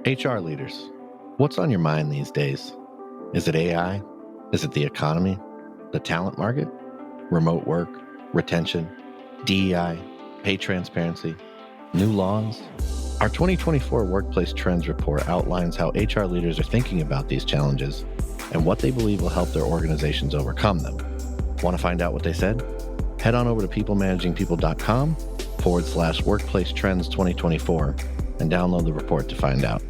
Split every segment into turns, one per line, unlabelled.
HR leaders, what's on your mind these days? Is it AI? Is it the economy? The talent market? Remote work? Retention? DEI? Pay transparency? New laws? Our 2024 Workplace Trends Report outlines how HR leaders are thinking about these challenges and what they believe will help their organizations overcome them. Want to find out what they said? Head on over to peoplemanagingpeople.com/Workplace Trends 2024 and download the report to find out.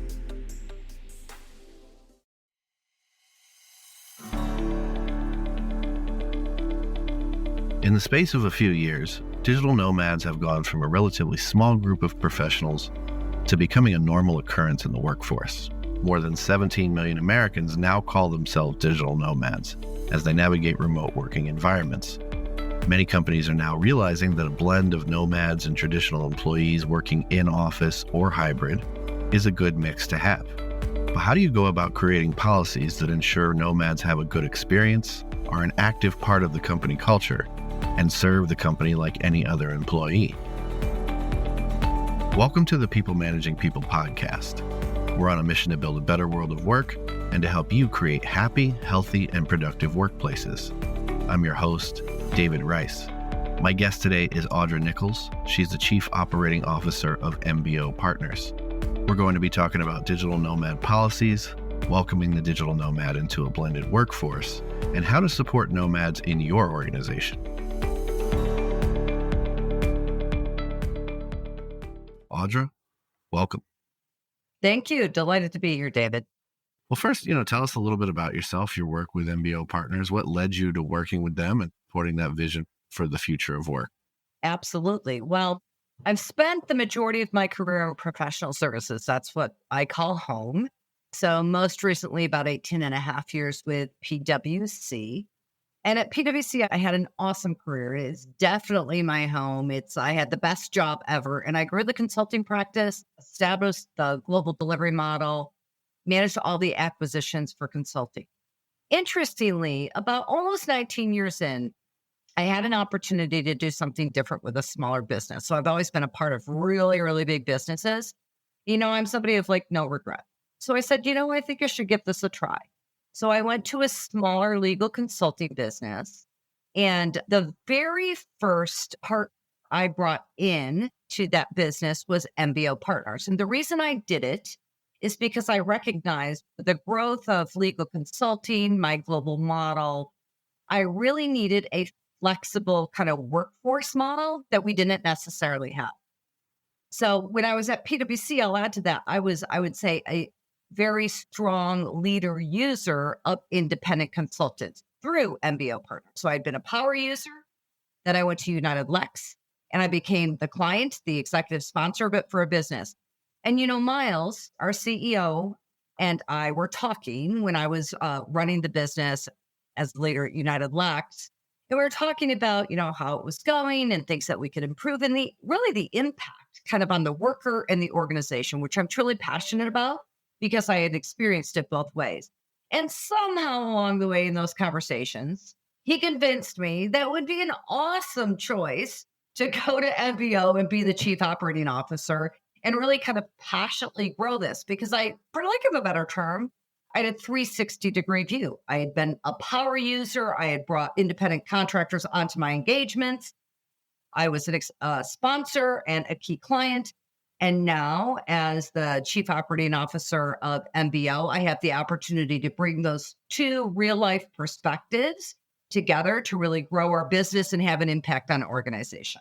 In the space of a few years, digital nomads have gone from a relatively small group of professionals to becoming a normal occurrence in the workforce. More than 17 million Americans now call themselves digital nomads as they navigate remote working environments. Many companies are now realizing that a blend of nomads and traditional employees working in office or hybrid is a good mix to have. But how do you go about creating policies that ensure nomads have a good experience, are an active part of the company culture, and serve the company like any other employee? Welcome to the People Managing People podcast. We're on a mission to build a better world of work and to help you create happy, healthy, and productive workplaces. I'm your host, David Rice. My guest today is Audra Nichols. She's the Chief Operating Officer of MBO Partners. We're going to be talking about digital nomad policies, welcoming the digital nomad into a blended workforce, and how to support nomads in your organization. Audra, welcome.
Thank you. Delighted to be here, David.
Well, first, tell us a little bit about yourself, your work with MBO Partners. What led you to working with them and supporting that vision for the future of work?
Absolutely. Well, I've spent the majority of my career in professional services. That's what I call home. So most recently, about 18 and a half years with PwC. And at PwC, I had an awesome career. It's definitely my home. I had the best job ever. And I grew the consulting practice, established the global delivery model, managed all the acquisitions for consulting. Interestingly, about almost 19 years in, I had an opportunity to do something different with a smaller business. So I've always been a part of really, really big businesses. I'm somebody of no regret. So I said, I think I should give this a try. So I went to a smaller legal consulting business, and the very first part I brought in to that business was MBO Partners. And the reason I did it is because I recognized the growth of legal consulting, my global model. I really needed a flexible kind of workforce model that we didn't necessarily have. So when I was at PwC, I'll add to that, I would say, a very strong leader user of independent consultants through MBO Partners. So I'd been a power user, then I went to United Lex, and I became the client, the executive sponsor of it for a business. And Miles, our CEO, and I were talking when I was running the business as the leader at United Lex, and we were talking about, how it was going and things that we could improve and the impact kind of on the worker and the organization, which I'm truly passionate about, because I had experienced it both ways. And somehow along the way in those conversations, he convinced me that would be an awesome choice to go to MBO and be the Chief Operating Officer and really kind of passionately grow this. Because for lack of a better term, I had a 360-degree view. I had been a power user. I had brought independent contractors onto my engagements. I was a sponsor and a key client. And now, as the Chief Operating Officer of MBO, I have the opportunity to bring those two real-life perspectives together to really grow our business and have an impact on organization.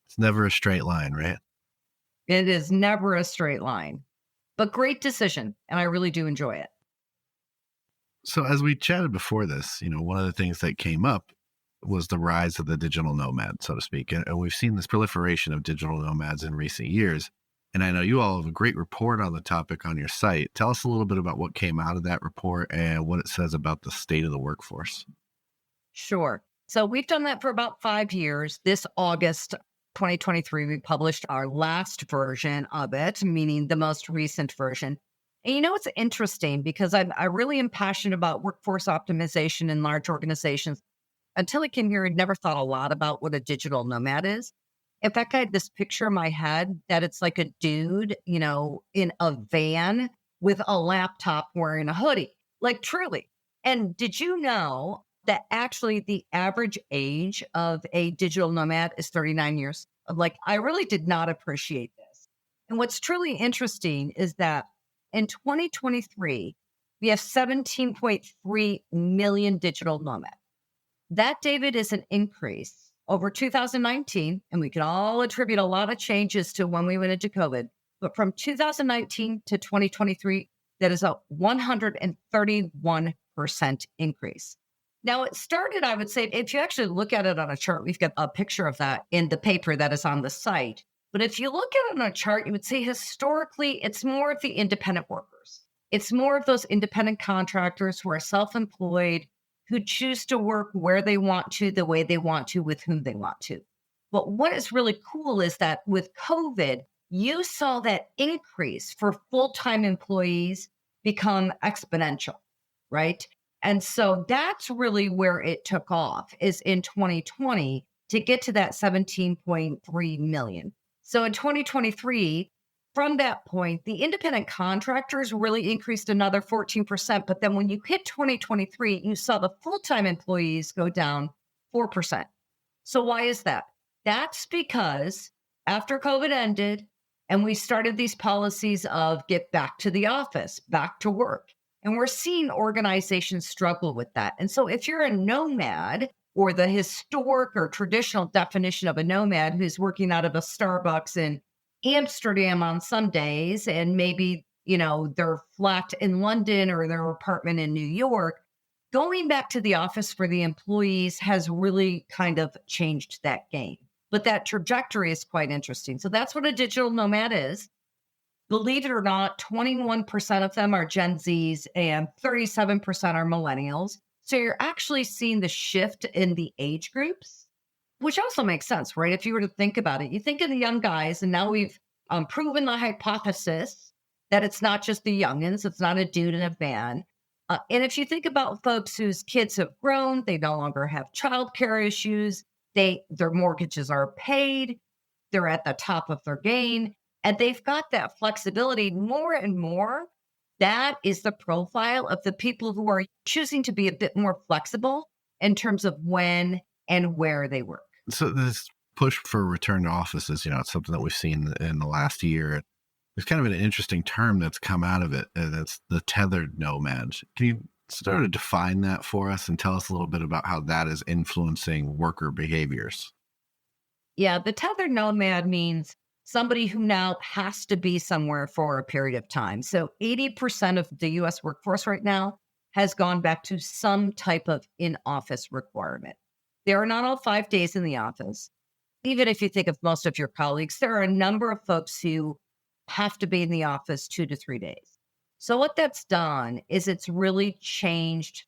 It's never a straight line, right?
It is never a straight line, but great decision, and I really do enjoy it.
So as we chatted before this, one of the things that came up was the rise of the digital nomad, so to speak. And we've seen this proliferation of digital nomads in recent years. And I know you all have a great report on the topic on your site. Tell us a little bit about what came out of that report and what it says about the state of the workforce.
Sure. So we've done that for about 5 years. This August 2023, we published our last version of it, meaning the most recent version. And it's interesting because I really am passionate about workforce optimization in large organizations. Until I came here, I'd never thought a lot about what a digital nomad is. In fact, I had this picture in my head that it's like a dude, in a van with a laptop wearing a hoodie, like truly. And did you know that actually the average age of a digital nomad is 39 years? Like, I really did not appreciate this. And what's truly interesting is that in 2023, we have 17.3 million digital nomads. That, David, is an increase over 2019, and we can all attribute a lot of changes to when we went into COVID. But from 2019 to 2023, that is a 131% increase. Now, it started, I would say, if you actually look at it on a chart, we've got a picture of that in the paper that is on the site. But if you look at it on a chart, you would say historically, it's more of the independent workers. It's more of those independent contractors who are self-employed, who choose to work where they want to, the way they want to, with whom they want to. But what is really cool is that with COVID, you saw that increase for full-time employees become exponential, right? And so that's really where it took off, is in 2020 to get to that 17.3 million. So in 2023, from that point, the independent contractors really increased another 14%. But then when you hit 2023, you saw the full-time employees go down 4%. So why is that? That's because after COVID ended and we started these policies of get back to the office, back to work, and we're seeing organizations struggle with that. And so if you're a nomad, or the historic or traditional definition of a nomad who's working out of a Starbucks in Amsterdam on some days, and maybe, their flat in London or their apartment in New York, going back to the office for the employees has really kind of changed that game. But that trajectory is quite interesting. So that's what a digital nomad is. Believe it or not, 21% of them are Gen Zs and 37% are millennials. So you're actually seeing the shift in the age groups, which also makes sense, right? If you were to think about it, you think of the young guys, and now we've proven the hypothesis that it's not just the youngins, it's not a dude in a van. And if you think about folks whose kids have grown, they no longer have childcare issues, their mortgages are paid, they're at the top of their game, and they've got that flexibility more and more. That is the profile of the people who are choosing to be a bit more flexible in terms of when and where they work.
So this push for return to offices, it's something that we've seen in the last year. There's kind of an interesting term that's come out of it, and that's the tethered nomad. Can you sort of define that for us and tell us a little bit about how that is influencing worker behaviors?
Yeah, the tethered nomad means somebody who now has to be somewhere for a period of time. So 80% of the US workforce right now has gone back to some type of in-office requirement. There are not all 5 days in the office. Even if you think of most of your colleagues, there are a number of folks who have to be in the office 2 to 3 days. So what that's done is it's really changed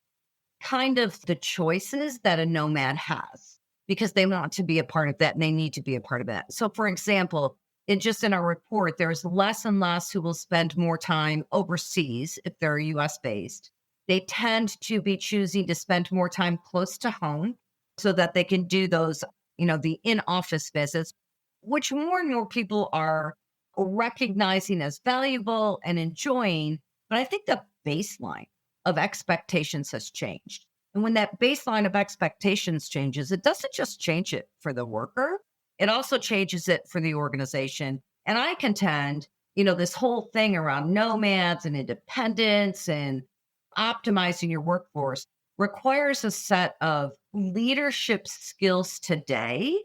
kind of the choices that a nomad has, because they want to be a part of that and they need to be a part of that. So for example, in our report, there's less and less who will spend more time overseas if they're US based. They tend to be choosing to spend more time close to home so that they can do those, the in-office visits, which more and more people are recognizing as valuable and enjoying. But I think the baseline of expectations has changed. And when that baseline of expectations changes, it doesn't just change it for the worker, it also changes it for the organization. And I contend, this whole thing around nomads and independence and optimizing your workforce requires a set of leadership skills today,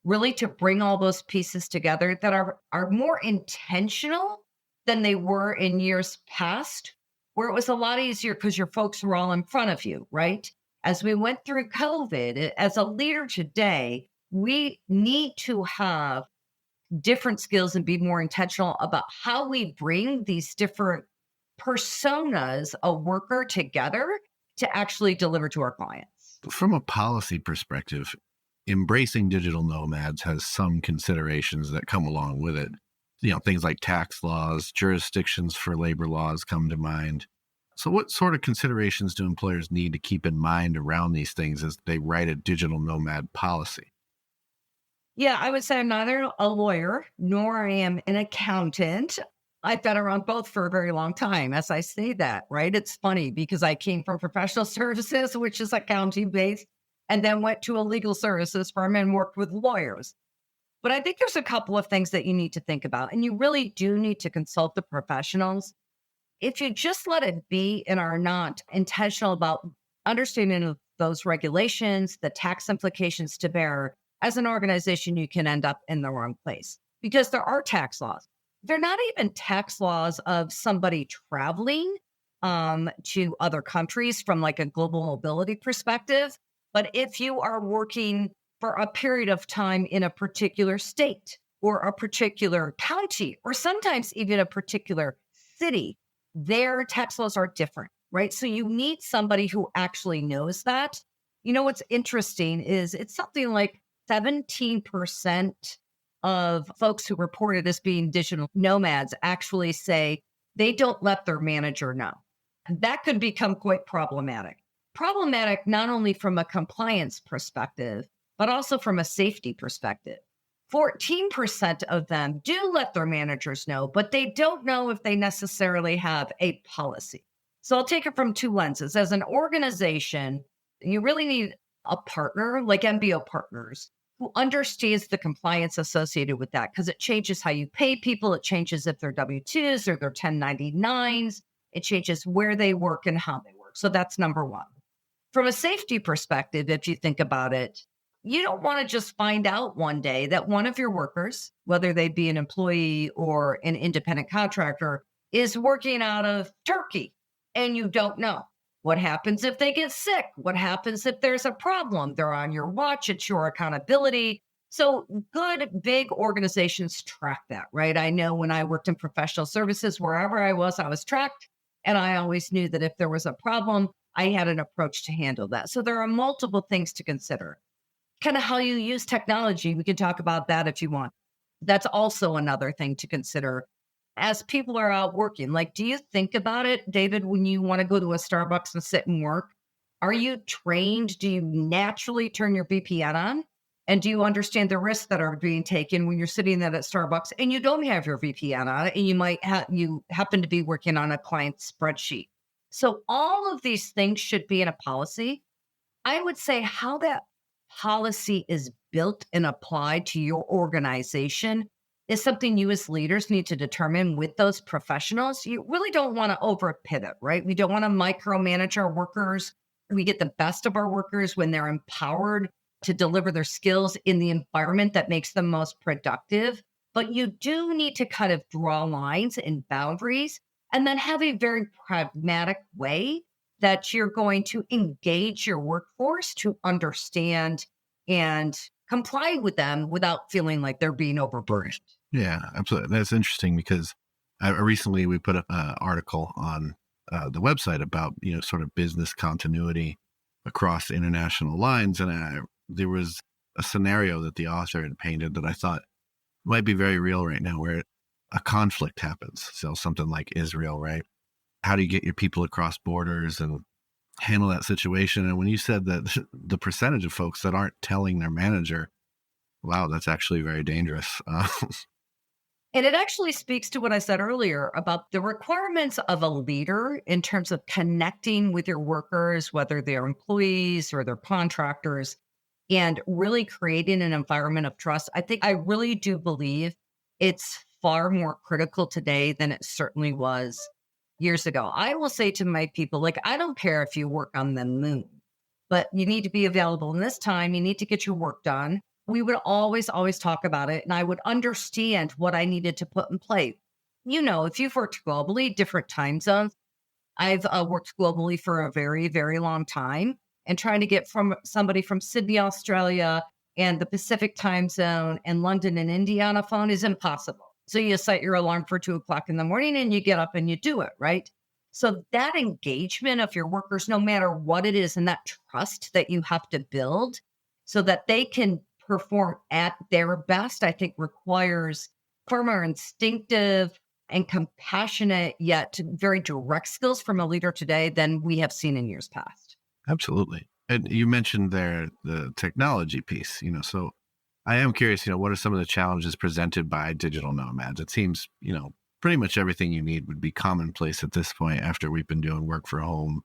really to bring all those pieces together that are more intentional than they were in years past, where it was a lot easier because your folks were all in front of you, right? As we went through COVID, as a leader today, we need to have different skills and be more intentional about how we bring these different personas of worker together to actually deliver to our clients.
From a policy perspective, embracing digital nomads has some considerations that come along with it. Things like tax laws, jurisdictions for labor laws come to mind. So what sort of considerations do employers need to keep in mind around these things as they write a digital nomad policy?
Yeah, I would say I'm neither a lawyer nor I am an accountant. I've been around both for a very long time. As I say that, right? It's funny because I came from professional services, which is accounting based, and then went to a legal services firm and worked with lawyers. But I think there's a couple of things that you need to think about, and you really do need to consult the professionals. If you just let it be and are not intentional about understanding of those regulations, the tax implications to bear, as an organization, you can end up in the wrong place because there are tax laws. They're not even tax laws of somebody traveling to other countries from like a global mobility perspective. But if you are working for a period of time in a particular state or a particular county, or sometimes even a particular city, their tax laws are different, right? So you need somebody who actually knows that. You know, what's interesting is it's something like 17% of folks who reported as being digital nomads actually say they don't let their manager know. That could become quite problematic. Problematic not only from a compliance perspective, but also from a safety perspective. 14% of them do let their managers know, but they don't know if they necessarily have a policy. So I'll take it from two lenses. As an organization, you really need a partner like MBO Partners who understands the compliance associated with that because it changes how you pay people. It changes if they're W-2s or they're 1099s. It changes where they work and how they work. So that's number one. From a safety perspective, if you think about it, you don't want to just find out one day that one of your workers, whether they be an employee or an independent contractor, is working out of Turkey and you don't know. What happens if they get sick? What happens if there's a problem? They're on your watch. It's your accountability. So good, big organizations track that, right? I know when I worked in professional services, wherever I was tracked. And I always knew that if there was a problem, I had an approach to handle that. So there are multiple things to consider. Kind of how you use technology. We can talk about that if you want. That's also another thing to consider as people are out working. Like, do you think about it, David, when you want to go to a Starbucks and sit and work? Are you trained? Do you naturally turn your VPN on? And do you understand the risks that are being taken when you're sitting there at Starbucks and you don't have your VPN on and you happen to be working on a client spreadsheet? So all of these things should be in a policy. I would say how that policy is built and applied to your organization is something you as leaders need to determine with those professionals. You really don't want to over pivot, right? We don't want to micromanage our workers. We get the best of our workers when they're empowered to deliver their skills in the environment that makes them most productive. But you do need to kind of draw lines and boundaries and then have a very pragmatic way that you're going to engage your workforce to understand and comply with them without feeling like they're being overburdened.
Yeah, absolutely. That's interesting because recently we put up an article on the website about, sort of business continuity across international lines. And there was a scenario that the author had painted that I thought might be very real right now where a conflict happens. So something like Israel, right? How do you get your people across borders and handle that situation? And when you said that the percentage of folks that aren't telling their manager, wow, that's actually very dangerous.
And it actually speaks to what I said earlier about the requirements of a leader in terms of connecting with your workers, whether they're employees or they're contractors, and really creating an environment of trust. I really do believe it's far more critical today than it certainly was years ago. I will say to my people, like, I don't care if you work on the moon, but you need to be available in this time. You need to get your work done. We would always talk about it. And I would understand what I needed to put in place. If you've worked globally, different time zones, I've worked globally for a very, very long time. And trying to get from somebody from Sydney, Australia, and the Pacific time zone and London and India on a phone is impossible. So you set your alarm for 2:00 in the morning and you get up and you do it, right? So that engagement of your workers, no matter what it is, and that trust that you have to build so that they can perform at their best, I think requires far more instinctive and compassionate, yet very direct skills from a leader today than we have seen in years past.
Absolutely. And you mentioned there the technology piece, so I am curious, what are some of the challenges presented by digital nomads? It seems, pretty much everything you need would be commonplace at this point after we've been doing work for home,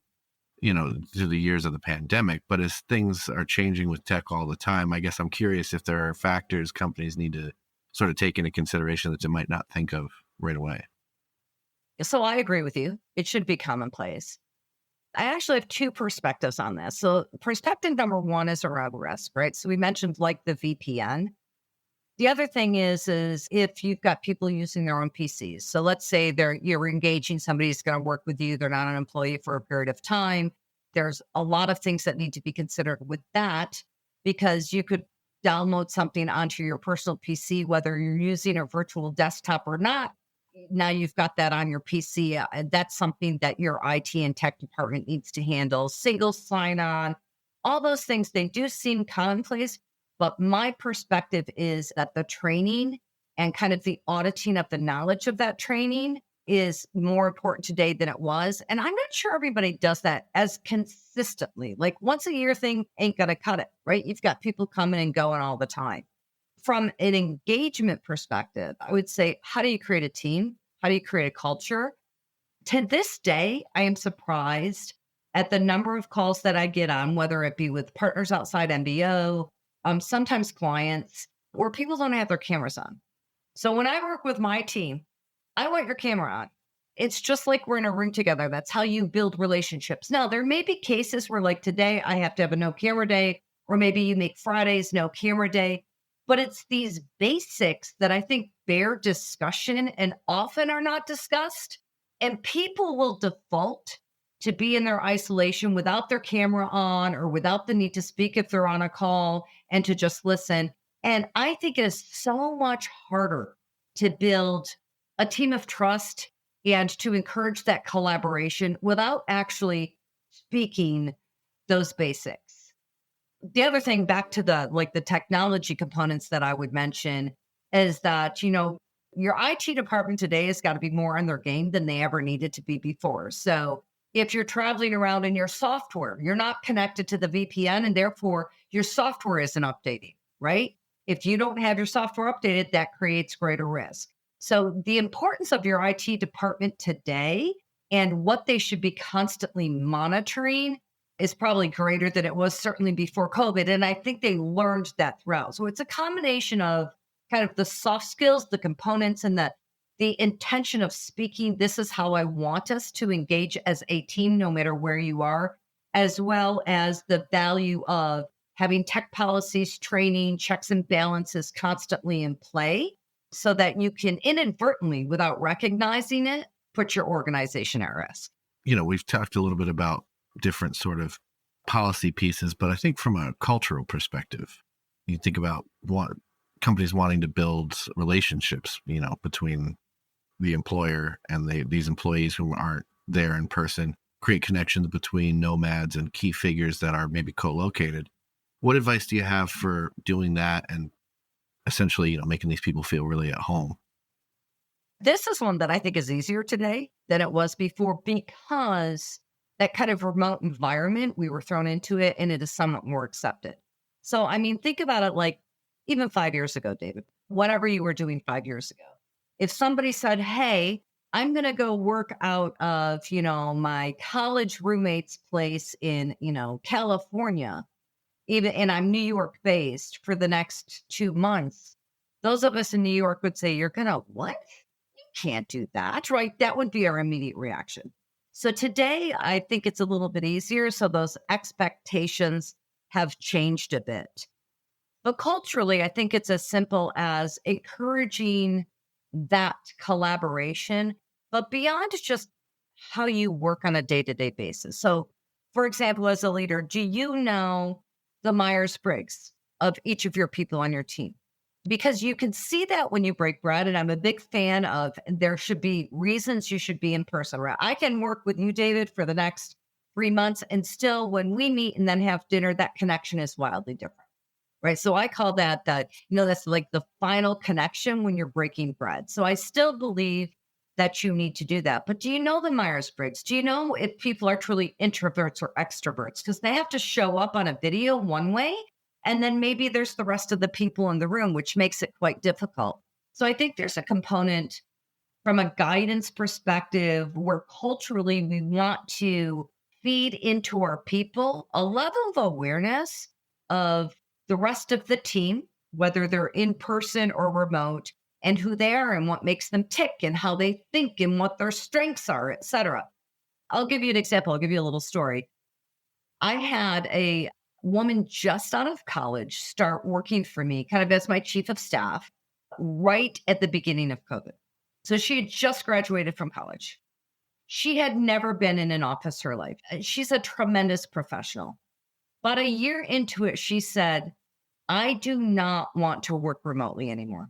through the years of the pandemic. But as things are changing with tech all the time, I guess I'm curious if there are factors companies need to sort of take into consideration that they might not think of right away.
So I agree with you. It should be commonplace. I actually have two perspectives on this. So perspective number one is around risk, right? So we mentioned like the VPN. The other thing is if you've got people using their own PCs. So let's say you're engaging somebody who's going to work with you. They're not an employee for a period of time. There's a lot of things that need to be considered with that, because you could download something onto your personal PC, whether you're using a virtual desktop or not. Now you've got that on your PC. And that's something that your IT and tech department needs to handle. Single sign-on, all those things, they do seem commonplace. But my perspective is that the training and kind of the auditing of the knowledge of that training is more important today than it was. And I'm not sure everybody does that as consistently. Like once a year thing ain't going to cut it, right? You've got people coming and going all the time. From an engagement perspective, I would say, how do you create a team? How do you create a culture? To this day, I am surprised at the number of calls that I get on, whether it be with partners outside MBO, sometimes clients, where people don't have their cameras on. So when I work with my team, I want your camera on. It's just like we're in a room together. That's how you build relationships. Now, there may be cases where like today I have to have a no camera day, or maybe you make Fridays no camera day. But it's these basics that I think bear discussion and often are not discussed. And people will default to be in their isolation without their camera on or without the need to speak if they're on a call and to just listen. And I think it is so much harder to build a team of trust and to encourage that collaboration without actually speaking those basics. The other thing, back to the technology components that I would mention, is that, your IT department today has got to be more on their game than they ever needed to be before. So if you're traveling around in your software, you're not connected to the VPN and therefore your software isn't updating, right? If you don't have your software updated, that creates greater risk. So the importance of your IT department today and what they should be constantly monitoring is probably greater than it was certainly before COVID. And I think they learned that throughout. So it's a combination of kind of the soft skills, the components, and the intention of speaking. This is how I want us to engage as a team, no matter where you are, as well as the value of having tech policies, training, checks and balances constantly in play so that you can inadvertently, without recognizing it, put your organization at risk.
We've talked a little bit about different sort of policy pieces, but I think from a cultural perspective, you think about what companies wanting to build relationships, between the employer and these employees who aren't there in person, create connections between nomads and key figures that are maybe co-located. What advice do you have for doing that and essentially, making these people feel really at home?
This is one that I think is easier today than it was before, because that kind of remote environment, we were thrown into it and it is somewhat more accepted. So, think about it like even 5 years ago, David, whatever you were doing 5 years ago. If somebody said, hey, I'm going to go work out of, my college roommate's place in, California, and I'm New York based for the next 2 months, those of us in New York would say, you're going to what? You can't do that, right? That would be our immediate reaction. So today, I think it's a little bit easier. So those expectations have changed a bit. But culturally, I think it's as simple as encouraging that collaboration, but beyond just how you work on a day-to-day basis. So, for example, as a leader, do you know the Myers-Briggs of each of your people on your team? Because you can see that when you break bread. And I'm a big fan of there should be reasons you should be in person. Right? I can work with you, David, for the next 3 months. And still, when we meet and then have dinner, that connection is wildly different. Right. So I call that, that's like the final connection when you're breaking bread. So I still believe that you need to do that. But do you know the Myers-Briggs? Do you know if people are truly introverts or extroverts? Because they have to show up on a video one way And then maybe there's the rest of the people in the room, which makes it quite difficult. So I think there's a component from a guidance perspective where culturally we want to feed into our people a level of awareness of the rest of the team, whether they're in person or remote, and who they are and what makes them tick and how they think and what their strengths are, et cetera. I'll give you an example. I'll give you a little story. I had a woman just out of college start working for me kind of as my chief of staff right at the beginning of COVID. So she had just graduated from college. She had never been in an office her life. She's a tremendous professional. But a year into it, she said, I do not want to work remotely anymore.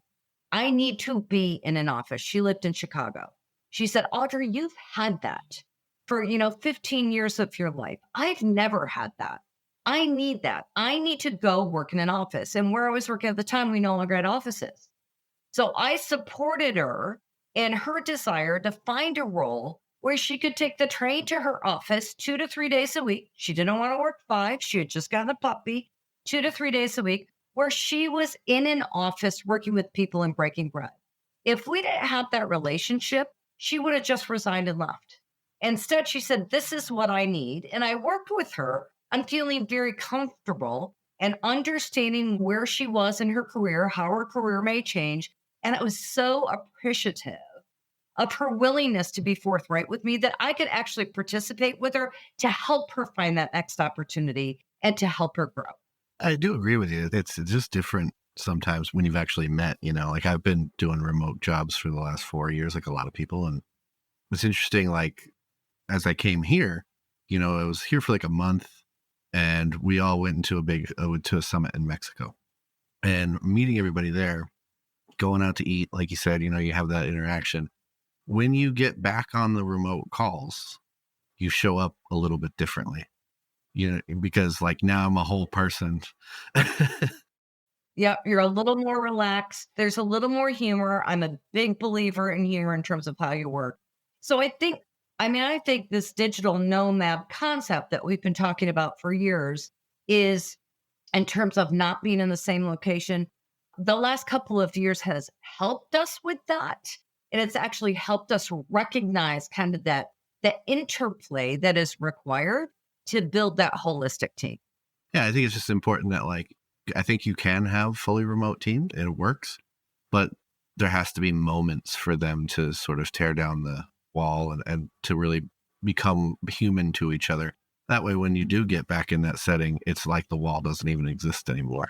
I need to be in an office. She lived in Chicago. She said, Audra, you've had that for, 15 years of your life. I've never had that. I need that. I need to go work in an office. And where I was working at the time, we no longer had offices. So I supported her in her desire to find a role where she could take the train to her office 2 to 3 days a week. She didn't want to work 5. She had just gotten a puppy, 2 to 3 days a week, where she was in an office working with people and breaking bread. If we didn't have that relationship, she would have just resigned and left. Instead, she said, this is what I need. And I worked with her. I'm feeling very comfortable and understanding where she was in her career, how her career may change. And I was so appreciative of her willingness to be forthright with me that I could actually participate with her to help her find that next opportunity and to help her grow.
I do agree with you. It's just different sometimes when you've actually met, like I've been doing remote jobs for the last 4 years, like a lot of people. And it's interesting, like as I came here, I was here for like a month and we all went into to a summit in Mexico and meeting everybody there, going out to eat. Like you said, you have that interaction. When you get back on the remote calls, you show up a little bit differently, because like now I'm a whole person.
Yep, you're a little more relaxed. There's a little more humor. I'm a big believer in humor in terms of how you work. So I think this digital nomad concept that we've been talking about for years is, in terms of not being in the same location, the last couple of years has helped us with that. And it's actually helped us recognize kind of the interplay that is required to build that holistic team.
Yeah, I think it's just important that I think you can have fully remote teams and it works, but there has to be moments for them to sort of tear down the wall and to really become human to each other. That way, when you do get back in that setting, it's like the wall doesn't even exist anymore.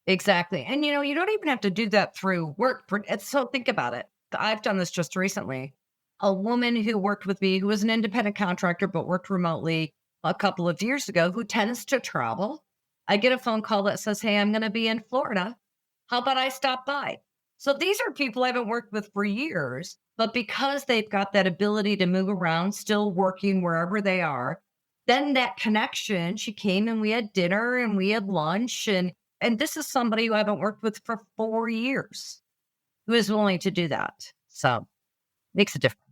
Exactly. And, you don't even have to do that through work. So think about it. I've done this just recently. A woman who worked with me, who was an independent contractor, but worked remotely a couple of years ago, who tends to travel. I get a phone call that says, hey, I'm going to be in Florida. How about I stop by? So these are people I haven't worked with for years, but because they've got that ability to move around, still working wherever they are, then that connection, she came and we had dinner and we had lunch. And this is somebody who I haven't worked with for 4 years who is willing to do that. So makes a difference.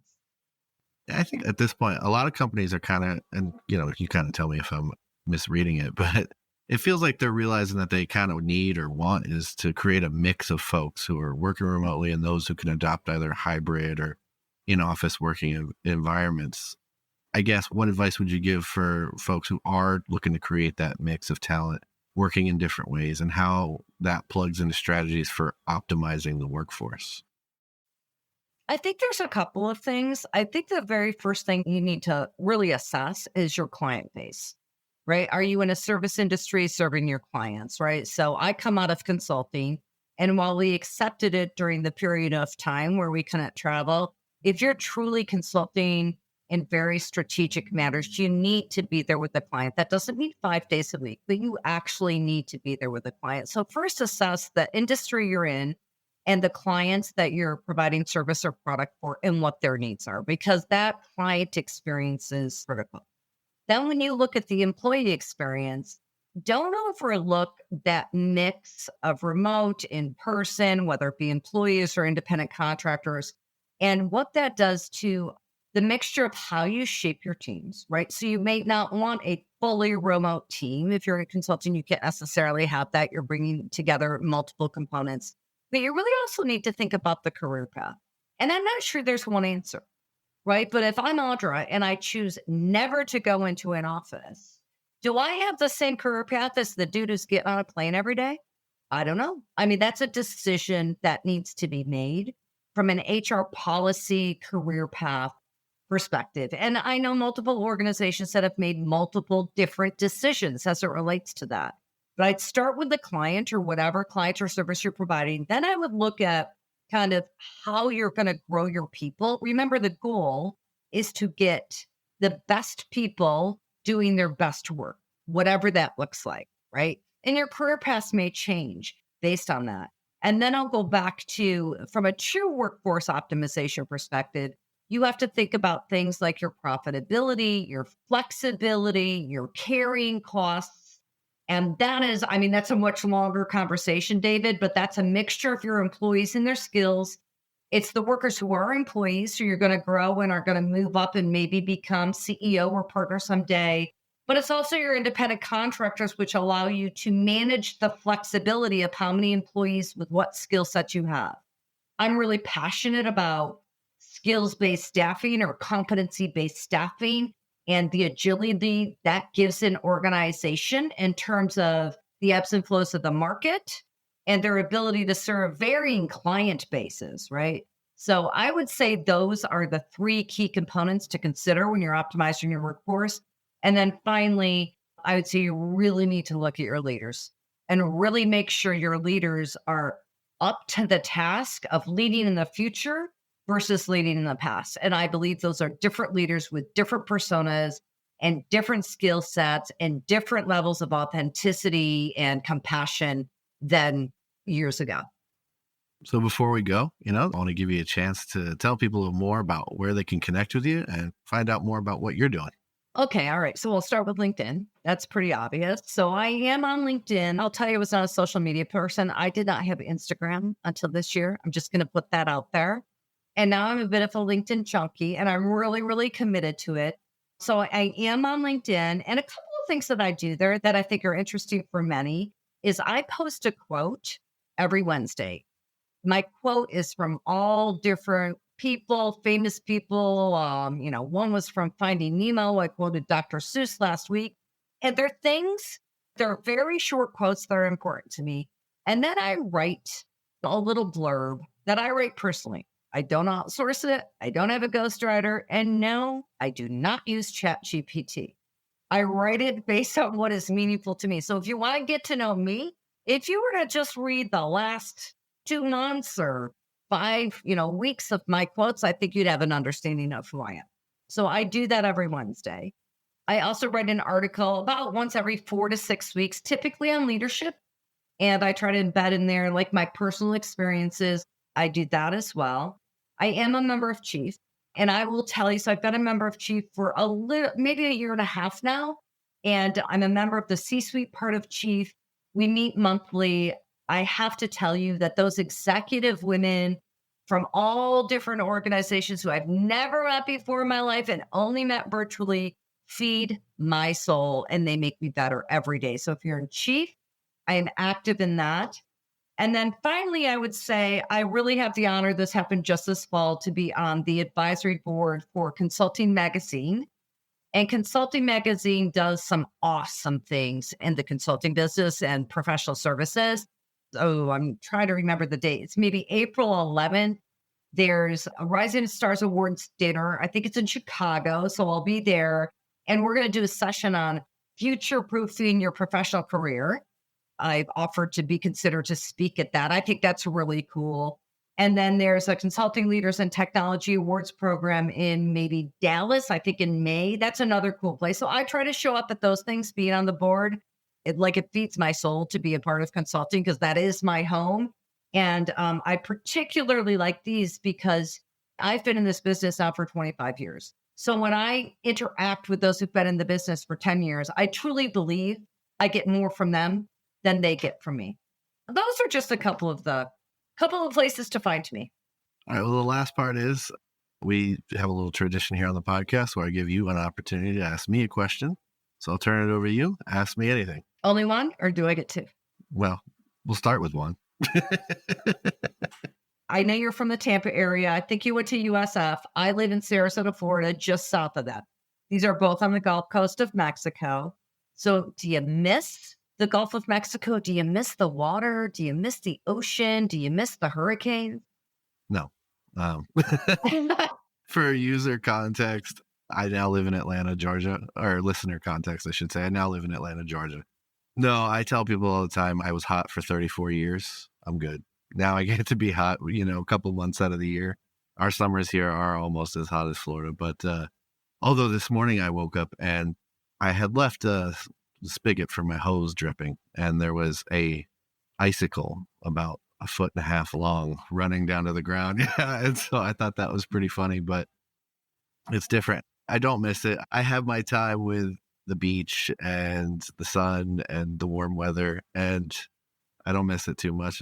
I think at this point, a lot of companies are kind of, and you kind of tell me if I'm misreading it, but it feels like they're realizing that they kind of need or want is to create a mix of folks who are working remotely and those who can adopt either hybrid or in-office working environments. I guess, what advice would you give for folks who are looking to create that mix of talent working in different ways and how that plugs into strategies for optimizing the workforce?
I think there's a couple of things. I think the very first thing you need to really assess is your client base, right? Are you in a service industry serving your clients, right? So I come out of consulting, and while we accepted it during the period of time where we couldn't travel, if you're truly consulting in very strategic matters, you need to be there with the client. That doesn't mean 5 days a week, but you actually need to be there with the client. So first assess the industry you're in and the clients that you're providing service or product for and what their needs are, because that client experience is critical. Then when you look at the employee experience, don't overlook that mix of remote, in person, whether it be employees or independent contractors, and what that does to the mixture of how you shape your teams, right? So you may not want a fully remote team. If you're in consulting, you can't necessarily have that. You're bringing together multiple components, but you really also need to think about the career path. And I'm not sure there's one answer, right? But if I'm Audra and I choose never to go into an office, do I have the same career path as the dude who's getting on a plane every day? I don't know. I mean, that's a decision that needs to be made from an HR policy career path perspective. And I know multiple organizations that have made multiple different decisions as it relates to that. But I'd start with the client or whatever client or service you're providing. Then I would look at kind of how you're going to grow your people. Remember, the goal is to get the best people doing their best work, whatever that looks like, right? And your career paths may change based on that. And then I'll go back to, from a true workforce optimization perspective, you have to think about things like your profitability, your flexibility, your carrying costs. And that is, I mean, that's a much longer conversation, David, but that's a mixture of your employees and their skills. It's the workers who are employees, who you're going to grow and are going to move up and maybe become CEO or partner someday. But it's also your independent contractors, which allow you to manage the flexibility of how many employees with what skill set you have. I'm really passionate about skills-based staffing or competency-based staffing and the agility that gives an organization in terms of the ebbs and flows of the market and their ability to serve varying client bases, right? So I would say those are the three key components to consider when you're optimizing your workforce. And then finally, I would say you really need to look at your leaders and really make sure your leaders are up to the task of leading in the future versus leading in the past. And I believe those are different leaders with different personas and different skill sets and different levels of authenticity and compassion than years ago.
So before we go, I want to give you a chance to tell people a little more about where they can connect with you and find out more about what you're doing.
Okay. All right. So we'll start with LinkedIn. That's pretty obvious. So I am on LinkedIn. I'll tell you, I was not a social media person. I did not have Instagram until this year. I'm just going to put that out there. And now I'm a bit of a LinkedIn junkie and I'm really, really committed to it. So I am on LinkedIn, and a couple of things that I do there that I think are interesting for many is I post a quote every Wednesday. My quote is from all different people, famous people. One was from Finding Nemo. I quoted Dr. Seuss last week. And they're very short quotes that are important to me. And then I write a little blurb that I write personally. I don't outsource it. I don't have a ghostwriter. And no, I do not use ChatGPT. I write it based on what is meaningful to me. So if you want to get to know me, if you were to just read the last 2 months or 5, weeks of my quotes, I think you'd have an understanding of who I am. So I do that every Wednesday. I also write an article about once every 4 to 6 weeks, typically on leadership. And I try to embed in there like my personal experiences. I do that as well. I am a member of Chief, and I will tell you, so I've been a member of Chief for maybe a year and a half now. And I'm a member of the C-suite part of Chief. We meet monthly. I have to tell you that those executive women from all different organizations who I've never met before in my life and only met virtually feed my soul, and they make me better every day. So if you're in Chief, I am active in that. And then finally, I would say I really have the honor, this happened just this fall, to be on the advisory board for Consulting Magazine. And Consulting Magazine does some awesome things in the consulting business and professional services. Oh, I'm trying to remember the date. It's maybe April 11th. There's a Rising Stars Awards dinner. I think it's in Chicago. So I'll be there. And we're going to do a session on future-proofing your professional career. I've offered to be considered to speak at that. I think that's really cool. And then there's a Consulting Leaders and Technology Awards program in maybe Dallas, I think in May. That's another cool place. So I try to show up at those things, being on the board. It feeds my soul to be a part of consulting because that is my home. And I particularly like these because I've been in this business now for 25 years. So when I interact with those who've been in the business for 10 years, I truly believe I get more from them than they get from me. Those are just a couple of places to find me.
All right. Well, the last part is we have a little tradition here on the podcast where I give you an opportunity to ask me a question. So I'll turn it over to you. Ask me anything.
Only one, or do I get two?
Well, we'll start with one.
I know you're from the Tampa area. I think you went to USF. I live in Sarasota, Florida, just south of that. These are both on the Gulf Coast of Mexico. So do you miss the Gulf of Mexico? Do you miss the water? Do you miss the ocean? Do you miss the hurricanes?
No. For user context, I now live in Atlanta, Georgia, or listener context, I should say. I now live in Atlanta, Georgia. No, I tell people all the time I was hot for 34 years. I'm good. Now I get to be hot, a couple months out of the year. Our summers here are almost as hot as Florida. But although this morning I woke up and I had left a spigot for my hose dripping, and there was a icicle about 1.5 feet long running down to the ground. Yeah, and so I thought that was pretty funny, but it's different. I don't miss it. I have my time with the beach and the sun and the warm weather, and I don't miss it too much.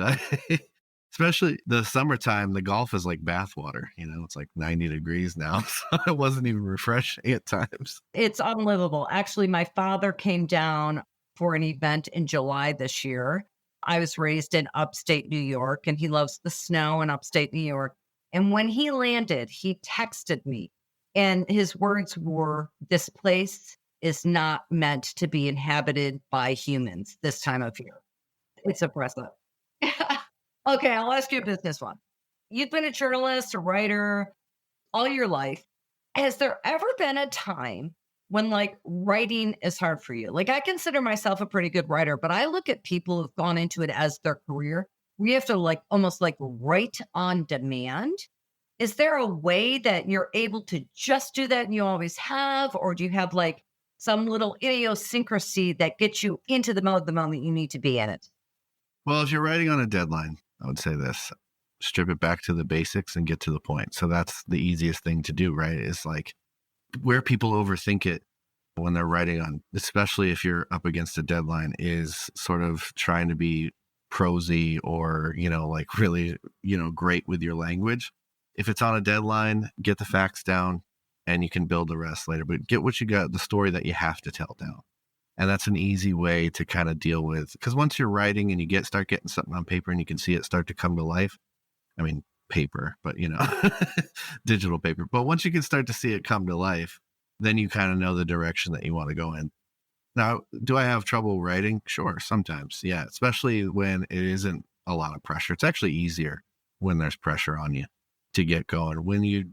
Especially the summertime, the Gulf is like bathwater. It's like 90 degrees now. So it wasn't even refreshing at times.
It's unlivable. Actually, my father came down for an event in July this year. I was raised in upstate New York, and he loves the snow in upstate New York. And when he landed, he texted me, and his words were, "This place is not meant to be inhabited by humans this time of year." It's oppressive. Okay, I'll ask you a business one. You've been a journalist, a writer all your life. Has there ever been a time when writing is hard for you? I consider myself a pretty good writer, but I look at people who've gone into it as their career. We have to almost write on demand. Is there a way that you're able to just do that and you always have? Or do you have some little idiosyncrasy that gets you into the mode the moment you need to be in it?
Well, if you're writing on a deadline, I would say this: strip it back to the basics and get to the point. So that's the easiest thing to do, right? Is where people overthink it when they're writing on, especially if you're up against a deadline, is sort of trying to be prosy or, really, great with your language. If it's on a deadline, get the facts down and you can build the rest later, but get what you got, the story that you have to tell down. And that's an easy way to kind of deal with, because once you're writing and you start getting something on paper and you can see it start to come to life. I mean, paper, but digital paper. But once you can start to see it come to life, then you kind of know the direction that you want to go in. Now, do I have trouble writing? Sure, sometimes. Yeah, especially when it isn't a lot of pressure. It's actually easier when there's pressure on you to get going. When you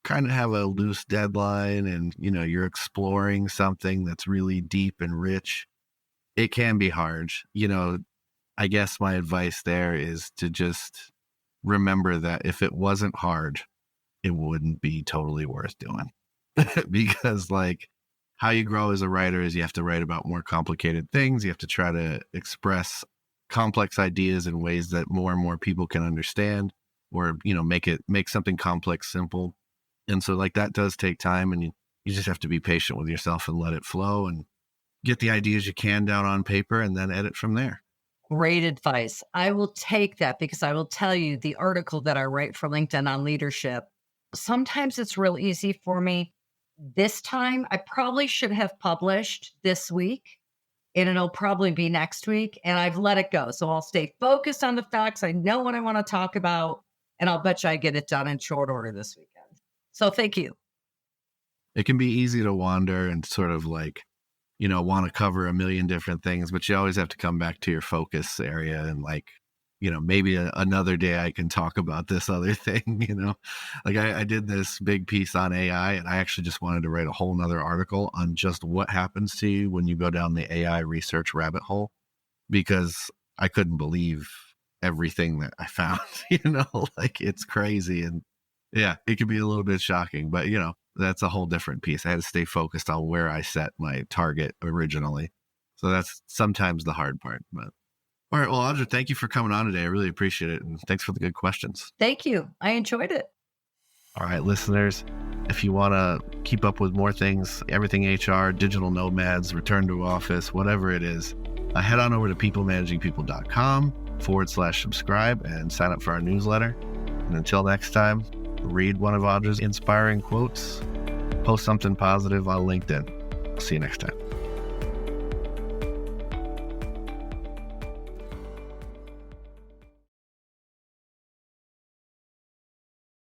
kind of have a loose deadline and, you're exploring something that's really deep and rich, it can be hard. I guess my advice there is to just remember that if it wasn't hard, it wouldn't be totally worth doing. Because how you grow as a writer is you have to write about more complicated things. You have to try to express complex ideas in ways that more and more people can understand, or, make something complex simple. And so that does take time, and you just have to be patient with yourself and let it flow and get the ideas you can down on paper and then edit from there.
Great advice. I will take that, because I will tell you, the article that I write for LinkedIn on leadership, sometimes it's real easy for me. This time, I probably should have published this week, and it'll probably be next week, and I've let it go. So I'll stay focused on the facts. I know what I want to talk about, and I'll bet you I get it done in short order this weekend. So thank you.
It can be easy to wander and sort of want to cover a million different things, but you always have to come back to your focus area and maybe another day I can talk about this other thing, I did this big piece on AI, and I actually just wanted to write a whole nother article on just what happens to you when you go down the AI research rabbit hole, because I couldn't believe everything that I found, it's crazy. And yeah, it can be a little bit shocking, but that's a whole different piece. I had to stay focused on where I set my target originally. So that's sometimes the hard part. But all right, well, Audra, thank you for coming on today. I really appreciate it. And thanks for the good questions.
Thank you. I enjoyed it.
All right, listeners, if you want to keep up with more things, everything HR, digital nomads, return to office, whatever it is, head on over to peoplemanagingpeople.com/subscribe and sign up for our newsletter. And until next time, read one of Audra's inspiring quotes, post something positive on LinkedIn. See you next time.